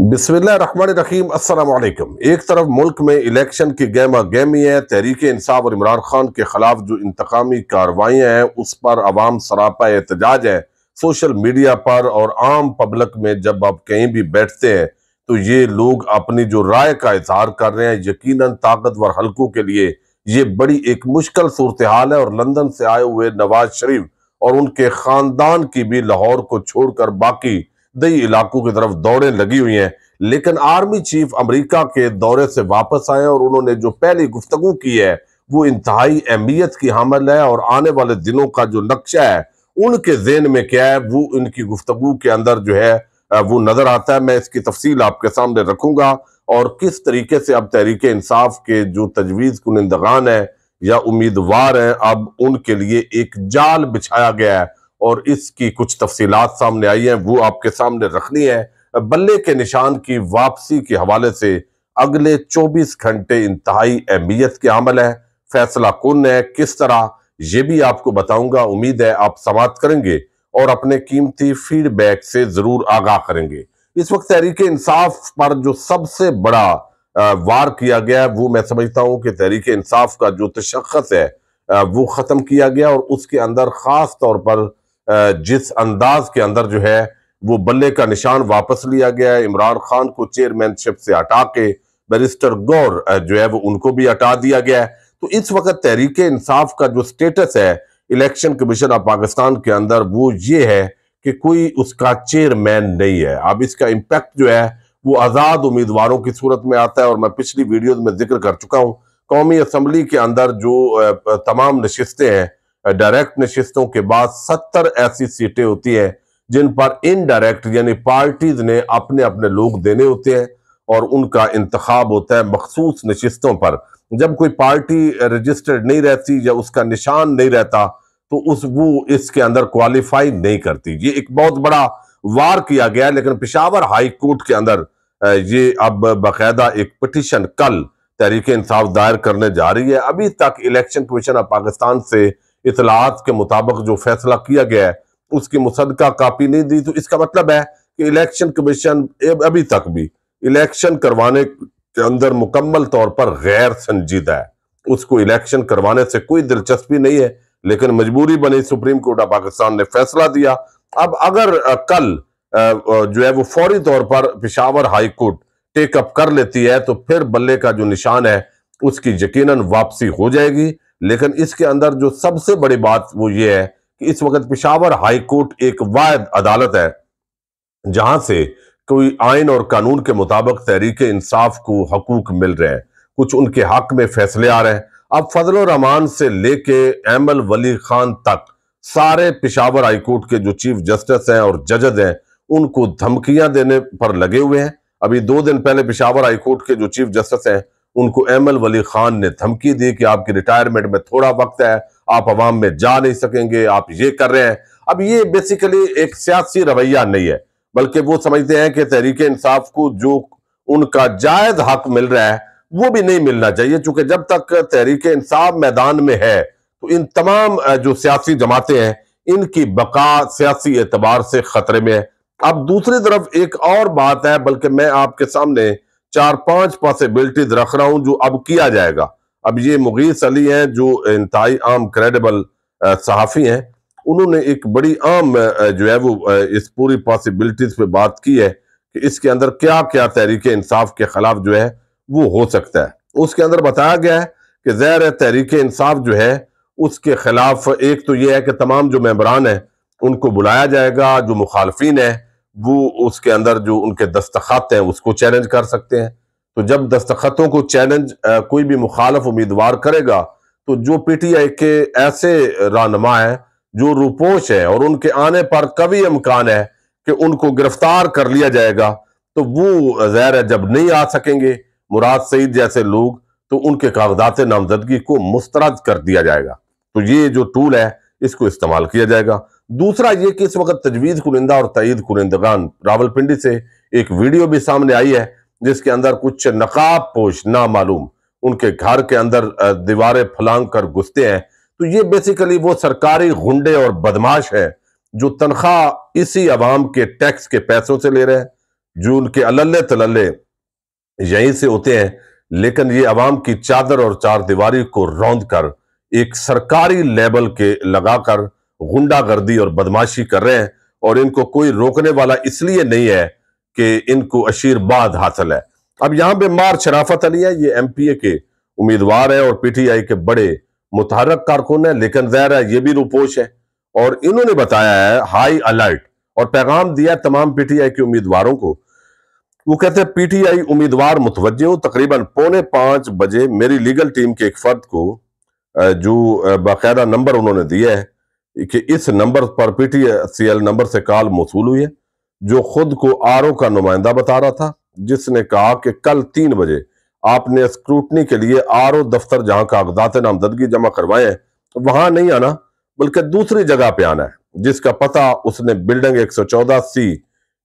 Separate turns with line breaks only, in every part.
बिस्मिल्लाहिर्रहमानिर्रहीम। अस्सलाम वालेकुम। एक तरफ मुल्क में इलेक्शन की गहमा गहमी है, तहरीक इंसाफ और इमरान खान के खिलाफ जो इंतकामी कार्रवाइयाँ हैं उस पर अवाम सरापा एहतजाज है। सोशल मीडिया पर और आम पब्लिक में जब आप कहीं भी बैठते हैं तो ये लोग अपनी जो राय का इजहार कर रहे हैं, यकीनन ताकतवर हलकों के लिए ये बड़ी एक मुश्किल सूरत हाल है। और लंदन से आए हुए नवाज शरीफ और उनके खानदान की भी लाहौर को छोड़कर बाकी दई इलाकों की तरफ दौड़ें लगी हुई हैं। लेकिन आर्मी चीफ अमेरिका के दौरे से वापस आए और उन्होंने जो पहली गुफ्तगू की है वो इंतहाई अहमियत की हामिल है। और आने वाले दिनों का जो नक्शा है उनके ज़हन में क्या है वो इनकी गुफ्तगू के अंदर जो है वो नजर आता है। मैं इसकी तफसील आपके सामने रखूंगा और किस तरीके से अब तहरीक इंसाफ के जो तजवीज़ कुनिंदगान है या उम्मीदवार हैं अब उनके लिए एक जाल बिछाया गया है और इसकी कुछ तफसीलात सामने आई हैं वो आपके सामने रखनी है। बल्ले के निशान की वापसी के हवाले से अगले 24 घंटे इंतहाई अहमियत के अमल है, फैसला कुन है, किस तरह ये भी आपको बताऊंगा। उम्मीद है आप समाअत करेंगे और अपने कीमती फीडबैक से जरूर आगाह करेंगे। इस वक्त तहरीक इंसाफ पर जो सबसे बड़ा वार किया गया है वो मैं समझता हूं कि तहरीक इंसाफ का जो तशख्खुस है वो खत्म किया गया और उसके अंदर खास तौर पर जिस अंदाज के अंदर जो है वो बल्ले का निशान वापस लिया गया है। इमरान खान को चेयरमैनशिप से हटा के बैरिस्टर गौर जो है वो उनको भी हटा दिया गया है। तो इस वक्त तहरीक इंसाफ का जो स्टेटस है इलेक्शन कमीशन ऑफ पाकिस्तान के अंदर वो ये है कि कोई उसका चेयरमैन नहीं है। अब इसका इम्पैक्ट जो है वो आज़ाद उम्मीदवारों की सूरत में आता है और मैं पिछली वीडियोज में जिक्र कर चुका हूँ। कौमी असम्बली के अंदर जो तमाम नशिस्तें हैं, डायरेक्ट नशिस्तों के बाद 70 ऐसी सीटें होती हैं जिन पर इनडायरेक्ट यानी पार्टीज ने अपने अपने लोग देने होते हैं और उनका इंतखाब होता है मखसूस नशिस्तों पर। जब कोई पार्टी रजिस्टर्ड नहीं रहती या उसका निशान नहीं रहता तो वो इसके अंदर क्वालिफाई नहीं करती। ये एक बहुत बड़ा वार किया गया है। लेकिन पेशावर हाई कोर्ट के अंदर ये अब बाकायदा एक पिटीशन कल तहरीक इंसाफ दायर करने जा रही है। अभी तक इलेक्शन कमीशन ऑफ पाकिस्तान से इतलात के मुताबिक जो फैसला किया गया है उसकी मुसद्दका कापी नहीं दी। तो इसका मतलब है कि इलेक्शन कमीशन अभी तक भी इलेक्शन करवाने के अंदर मुकम्मल तौर पर गैर संजीदा है। उसको इलेक्शन करवाने से कोई दिलचस्पी नहीं है, लेकिन मजबूरी बनी, सुप्रीम कोर्ट ऑफ पाकिस्तान ने फैसला दिया। अब अगर कल जो है वो फौरी तौर पर पेशावर हाई कोर्ट टेकअप कर लेती है तो फिर बल्ले का जो निशान है उसकी यकीनन वापसी हो जाएगी। लेकिन इसके अंदर जो सबसे बड़ी बात वो ये है कि इस वक्त पेशावर हाई कोर्ट एक वाहिद अदालत है जहां से कोई आइन और कानून के मुताबिक तहरीक इंसाफ को हकूक मिल रहे हैं, कुछ उनके हक में फैसले आ रहे हैं। अब फजल रहमान से लेके एमल वली खान तक सारे पेशावर हाई कोर्ट के जो चीफ जस्टिस हैं और जजेस हैं उनको धमकियां देने पर लगे हुए हैं। अभी 2 दिन पहले पेशावर हाई कोर्ट के जो चीफ जस्टिस हैं उनको एमल वली खान ने धमकी दी कि आपकी रिटायरमेंट में थोड़ा वक्त है, आप अवाम में जा नहीं सकेंगे, आप ये कर रहे हैं। अब ये बेसिकली एक सियासी रवैया नहीं है, बल्कि वो समझते हैं कि तहरीक इंसाफ को जो उनका जायज हक मिल रहा है वो भी नहीं मिलना चाहिए। चूंकि जब तक तहरीक इंसाफ मैदान में है तो इन तमाम जो सियासी जमातें हैं इनकी बका सियासी एतबार से खतरे में है। अब दूसरी तरफ एक और बात है, बल्कि मैं आपके सामने 4-5 पॉसिबिलिटीज रख रहा हूं जो अब किया जाएगा। अब ये मुगीस अली हैं जो इंतहाई आम क्रेडिबल सहाफी हैं, उन्होंने एक बड़ी आम जो है वो इस पूरी पॉसिबिलिटीज पे बात की है कि इसके अंदर क्या क्या तहरीक इंसाफ के खिलाफ जो है वो हो सकता है। उसके अंदर बताया गया है कि ज़ाहिर है तहरीक इंसाफ जो है उसके खिलाफ एक तो ये है कि तमाम जो मेंबरान हैं उनको बुलाया जाएगा, जो मुखालफिन है वो उसके अंदर जो उनके दस्तखत हैं उसको चैलेंज कर सकते हैं। तो जब दस्तखतों को चैलेंज कोई भी मुखालफ उम्मीदवार करेगा तो जो पीटीआई के ऐसे रहनुमा है जो रूपोश है और उनके आने पर कभी इम्कान है कि उनको गिरफ्तार कर लिया जाएगा, तो वो ज़ाहिर है जब नहीं आ सकेंगे मुराद सईद जैसे लोग तो उनके कागजात नामजदगी को मुस्तरद कर दिया जाएगा। तो ये जो टूल है इसको इस्तेमाल किया जाएगा। दूसरा ये कि इस वक्त तजवीज़ कुनिंदा और तईद कुनिंदगान रावलपिंडी से एक वीडियो भी सामने आई है जिसके अंदर कुछ नकाब पोश नामालूम उनके घर के अंदर दीवारें फलांग कर घुसते हैं। तो ये बेसिकली वो सरकारी गुंडे और बदमाश है जो तनख्वाह इसी अवाम के टैक्स के पैसों से ले रहे हैं। जो उनके अल्ले तलल्ले यहीं से होते हैं, लेकिन ये अवाम की चादर और चार दीवारी को रौंद कर एक सरकारी लेवल के लगाकर गुंडागर्दी और बदमाशी कर रहे हैं, और इनको कोई रोकने वाला इसलिए नहीं है कि इनको आशीर्वाद हासिल है। अब यहां पे मार शराफत अली है, ये एमपीए के उम्मीदवार है और पीटीआई के बड़े मुतहरक कारकुन है, लेकिन ज़ाहिर है ये भी रूपोश है, और इन्होंने बताया है हाई अलर्ट और पैगाम दिया तमाम पीटीआई के उम्मीदवारों को। वो कहते हैं पीटीआई उम्मीदवार मुतवज्जे हो, तकरीबन 4:45 मेरी लीगल टीम के एक फर्द को जो बाकायदा नंबर उन्होंने दिया है कि इस नंबर पर पीटीसीएल नंबर से कॉल मौसूल हुई है, जो खुद को आरओ का नुमाइंदा बता रहा था, जिसने कहा कि कल 3 बजे आपने स्क्रूटनी के लिए आरओ दफ्तर जहां कागजात नामजदगी जमा करवाए हैं वहां नहीं आना, बल्कि दूसरी जगह पे आना है, जिसका पता उसने बिल्डिंग 114C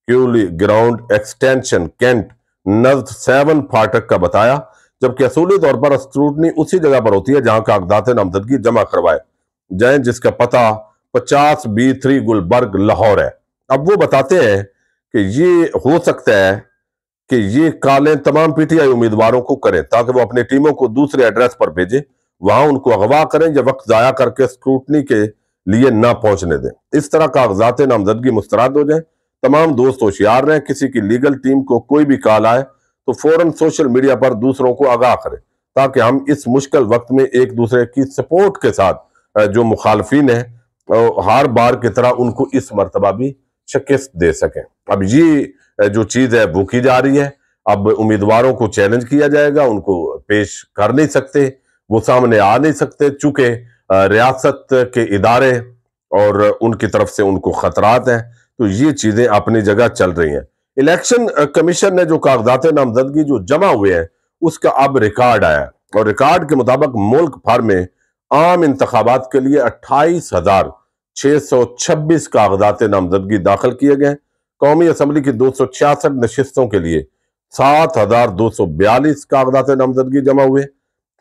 क्यूली ग्राउंड एक्सटेंशन कैंट नज़द 7 फाटक का बताया, जबकि असूली तौर पर स्क्रूटनी उसी जगह पर होती है जहां कागजात नामजदगी जमा करवाए जाए, जिसका पता 50B3 गुलबर्ग लाहौर है। अब वो बताते हैं कि ये हो सकता है कि ये कॉलें तमाम पीटीआई उम्मीदवारों को करें ताकि वो अपनी टीमों को दूसरे एड्रेस पर भेजें, वहां उनको अगवा करें या वक्त जाया करके स्क्रूटनी के लिए ना पहुंचने दें। इस तरह कागजात नामजदगी मुस्तरद हो जाए। तमाम दोस्त होशियार रहें, किसी की लीगल टीम को कोई भी कॉल आए तो फौरन सोशल मीडिया पर दूसरों को आगाह करें, ताकि हम इस मुश्किल वक्त में एक दूसरे की सपोर्ट के साथ जो मुखालफिन है हर बार की तरह उनको इस मरतबा भी शिकस्त दे सकें। अब ये जो चीज है वो की जा रही है। अब उम्मीदवारों को चैलेंज किया जाएगा, उनको पेश कर नहीं सकते, वो सामने आ नहीं सकते, चूंकि रियासत के इदारे और उनकी तरफ से उनको खतरात हैं, तो ये चीजें अपनी जगह चल रही हैं। इलेक्शन कमीशन ने जो कागजात नामजदगी जो जमा हुए हैं उसका अब रिकॉर्ड आया, और रिकॉर्ड के मुताबिक मुल्क भर में आम इंतखाबात के लिए 28,626 कागजात नामजदगी दाखिल किए गए। कौमी असम्बली की 266 नशिस्तों के लिए 7,242 कागजात नामजदगी जमा हुए।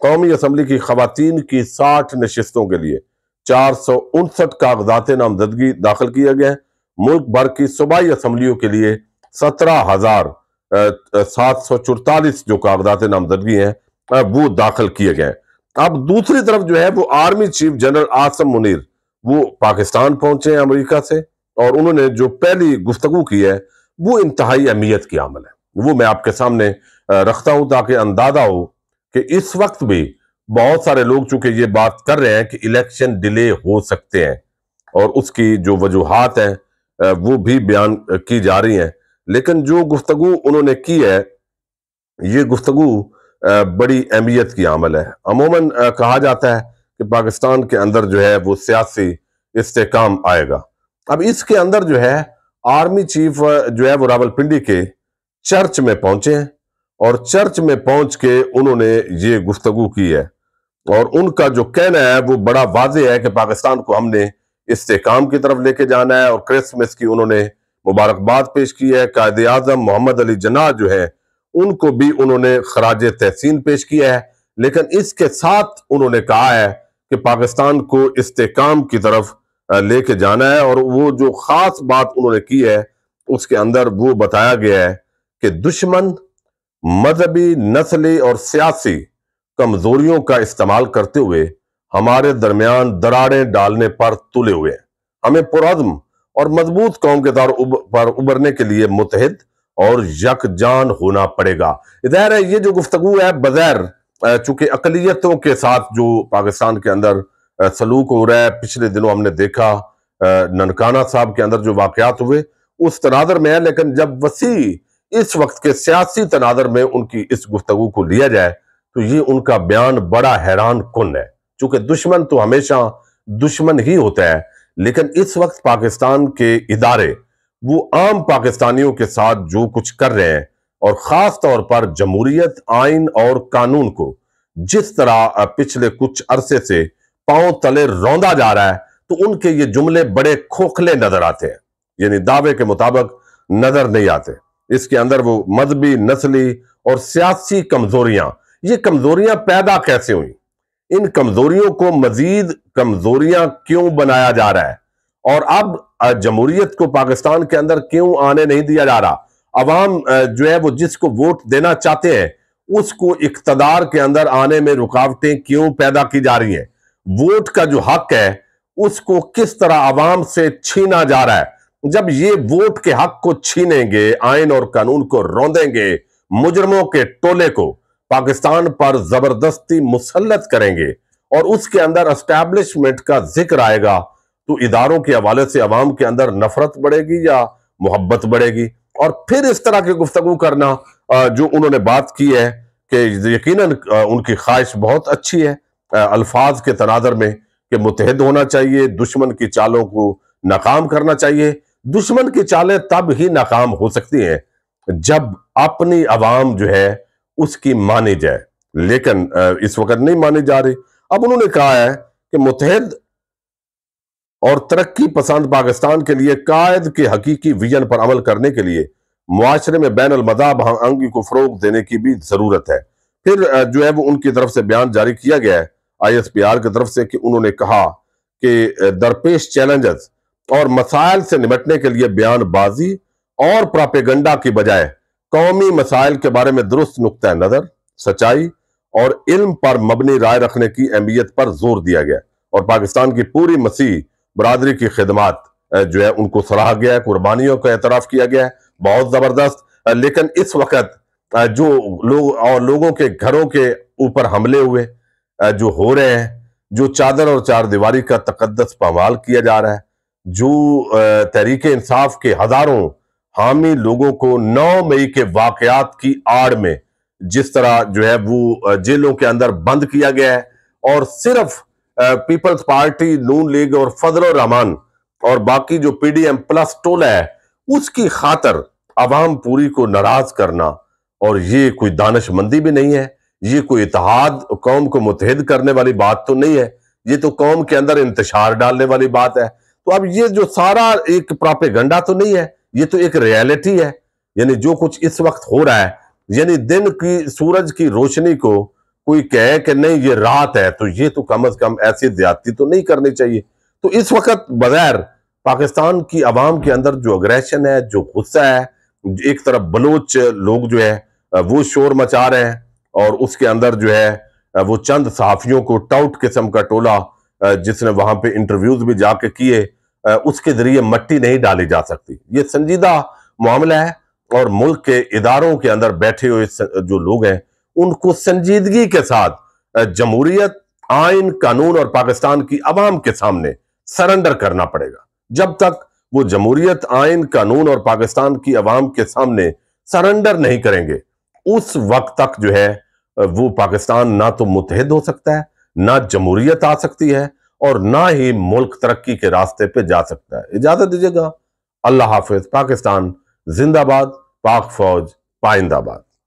कौमी असम्बली की खवातीन की 60 नशिस्तों के लिए 459 कागजात नामजदगी दाखिल किए गए। मुल्क भर की सूबाई असम्बलियों के लिए 17,744 जो कागजात नामजदगी हैं वो दाखिल किए गए। अब दूसरी तरफ जो है वो army chief general Asim Munir वो पाकिस्तान पहुंचे हैं अमेरिका से, और उन्होंने जो पहली गुफ्तगू की है वो इंतहाई अहमियत की अमल है, वो मैं आपके सामने रखता हूं ताकि अंदाजा हो कि इस वक्त भी बहुत सारे लोग चूंकि ये बात कर रहे हैं कि इलेक्शन डिले हो सकते हैं और उसकी जो वजूहात हैं वो भी बयान की जा रही हैं, लेकिन जो गुफ्तगू उन्होंने की है ये गुफ्तगू बड़ी अहमियत की अमल है। अमूमन कहा जाता है कि पाकिस्तान के अंदर जो है वो सियासी इस्तेकाम आएगा। अब इसके अंदर जो है आर्मी चीफ जो है वो रावलपिंडी के चर्च में पहुंचे हैं, और चर्च में पहुंच के उन्होंने ये गुफ्तगू की है, और उनका जो कहना है वो बड़ा वाज़ेह है कि पाकिस्तान को हमने इस्तेकाम की तरफ लेके जाना है, और क्रिसमस की उन्होंने मुबारकबाद पेश की है। कायदे आज़म मोहम्मद अली जिन्नाह जो है उनको भी उन्होंने खराज तहसीन पेश किया है, लेकिन इसके साथ उन्होंने कहा है कि पाकिस्तान को इस्तेकाम की तरफ लेके जाना है, और वो जो खास बात उन्होंने की है उसके अंदर वो बताया गया है कि दुश्मन मजहबी, नस्ली और सियासी कमजोरियों का इस्तेमाल करते हुए हमारे दरमियान दरारें डालने पर तुले हुए हैं। हमें पुरअज़्म और मजबूत कौम के तौर पर उभरने के लिए मुतहिद और यकजान होना पड़ेगा। ज़ाहिर है ये जो गुफ्तगू है बगैर चूंकि अकलियतों के साथ जो पाकिस्तान के अंदर सलूक हो रहा है, पिछले दिनों हमने देखा ननकाना साहब के अंदर जो वाकयात हुए उस तनादर में है, लेकिन जब वसी इस वक्त के सियासी तनादर में उनकी इस गुफ्तगू को लिया जाए तो ये उनका बयान बड़ा हैरान कुन है। चूंकि दुश्मन तो हमेशा दुश्मन ही होता है, लेकिन इस वक्त पाकिस्तान के इदारे वो आम पाकिस्तानियों के साथ जो कुछ कर रहे हैं, और खास तौर पर जमहूरियत, आइन और कानून को जिस तरह पिछले कुछ अरसे से पांव तले रौंदा जा रहा है, तो उनके ये जुमले बड़े खोखले नजर आते हैं, यानी दावे के मुताबिक नजर नहीं आते। इसके अंदर वो मजहबी, नस्ली और सियासी कमजोरियां, ये कमजोरियां पैदा कैसे हुई, इन कमजोरियों को मजीद कमजोरियां क्यों बनाया जा रहा है, और अब जमहूरियत को पाकिस्तान के अंदर क्यों आने नहीं दिया जा रहा। अवाम जो है वो जिसको वोट देना चाहते हैं उसको इख्तदार के अंदर आने में रुकावटें क्यों पैदा की जा रही हैं? वोट का जो हक है उसको किस तरह अवाम से छीना जा रहा है? जब ये वोट के हक को छीनेंगे, आइन और कानून को रौंदेंगे, मुजरमों के टोले को पाकिस्तान पर जबरदस्ती मुसल्लत करेंगे और उसके अंदर एस्टैब्लिशमेंट का जिक्र आएगा, तो इदारों के हवाले से अवाम के अंदर नफरत बढ़ेगी या मोहब्बत बढ़ेगी? और फिर इस तरह की गुफ्तगू करना जो उन्होंने बात की है कि यकीनन उनकी ख्वाहिश बहुत अच्छी है अल्फाज के तनादर में कि मुत्तहिद होना चाहिए, दुश्मन की चालों को नाकाम करना चाहिए। दुश्मन की चालें तब ही नाकाम हो सकती हैं जब अपनी अवाम जो है उसकी मानी जाए, लेकिन इस वक्त नहीं मानी जा रही। अब उन्होंने कहा है कि मुत्तहिद और तरक्की पसंद पाकिस्तान के लिए कायद के हकीकी विजन पर अमल करने के लिए मुआशरे में बैन अल मज़ाहब हमआहंगी को फरोग देने की भी जरूरत है। फिर जो है वो उनकी तरफ से बयान जारी किया गया है ISPR की तरफ से कि उन्होंने कहा कि दरपेश चैलेंजेस और मसाइल से निपटने के लिए बयानबाजी और प्रोपेगेंडा की बजाय कौमी मसाइल के बारे में दुरुस्त नुक्ता नजर, सच्चाई और इल्म पर मबनी राय रखने की अहमियत पर जोर दिया गया और पाकिस्तान की पूरी मसीह बरादरी की खिदमात जो है उनको सराहा गया है, कुर्बानियों का एतराफ किया गया है, बहुत जबरदस्त। लेकिन इस वक्त जो लोग और लोगों के घरों के ऊपर हमले हुए जो हो रहे हैं, जो चादर और चार दीवारी का तकद्दस पामाल किया जा रहा है, जो तहरीक इंसाफ के हजारों हामी लोगों को 9 मई के वाकयात की आड़ में जिस तरह जो है वो जेलों के अंदर बंद किया गया है और सिर्फ पीपल्स पार्टी, नून लीग और फजल रहमान और बाकी जो PDM प्लस टोला है उसकी खातर अवाम पूरी को नाराज करना, और ये कोई दानिशमंदी भी नहीं है, ये कोई इत्तेहाद कौम को मुत्तहिद करने वाली बात तो नहीं है, ये तो कौम के अंदर इंतशार डालने वाली बात है। तो अब ये जो सारा एक प्रोपेगेंडा तो नहीं है, ये तो एक रियलिटी है। यानी जो कुछ इस वक्त हो रहा है, यानी दिन की सूरज की रोशनी को कोई कहे कि नहीं ये रात है, तो ये तो कम से कम ऐसी ज्यादती तो नहीं करनी चाहिए। तो इस वक्त बगैर पाकिस्तान की आवाम के अंदर जो अग्रेशन है, जो गुस्सा है, एक तरफ बलोच लोग जो है वो शोर मचा रहे हैं और उसके अंदर जो है वो चंद सहाफियों को टाउट किस्म का टोला जिसने वहां पे इंटरव्यूज भी जाके किए, उसके जरिए मट्टी नहीं डाली जा सकती। ये संजीदा मामला है और मुल्क के इदारों के अंदर बैठे हुए जो लोग हैं उनको संजीदगी के साथ जमहूरियत, आइन, कानून और पाकिस्तान की आवाम के सामने सरेंडर करना पड़ेगा। जब तक वो जमहूरियत, आइन, कानून और पाकिस्तान की आवाम के सामने सरेंडर नहीं करेंगे, उस वक्त तक जो है वो पाकिस्तान ना तो मुत्तहिद हो सकता है, ना जमहूरियत आ सकती है और ना ही मुल्क तरक्की के रास्ते पे जा सकता है। इजाजत दीजिएगा। अल्लाह हाफिज। पाकिस्तान जिंदाबाद, पाक फौज पाइंदाबाद।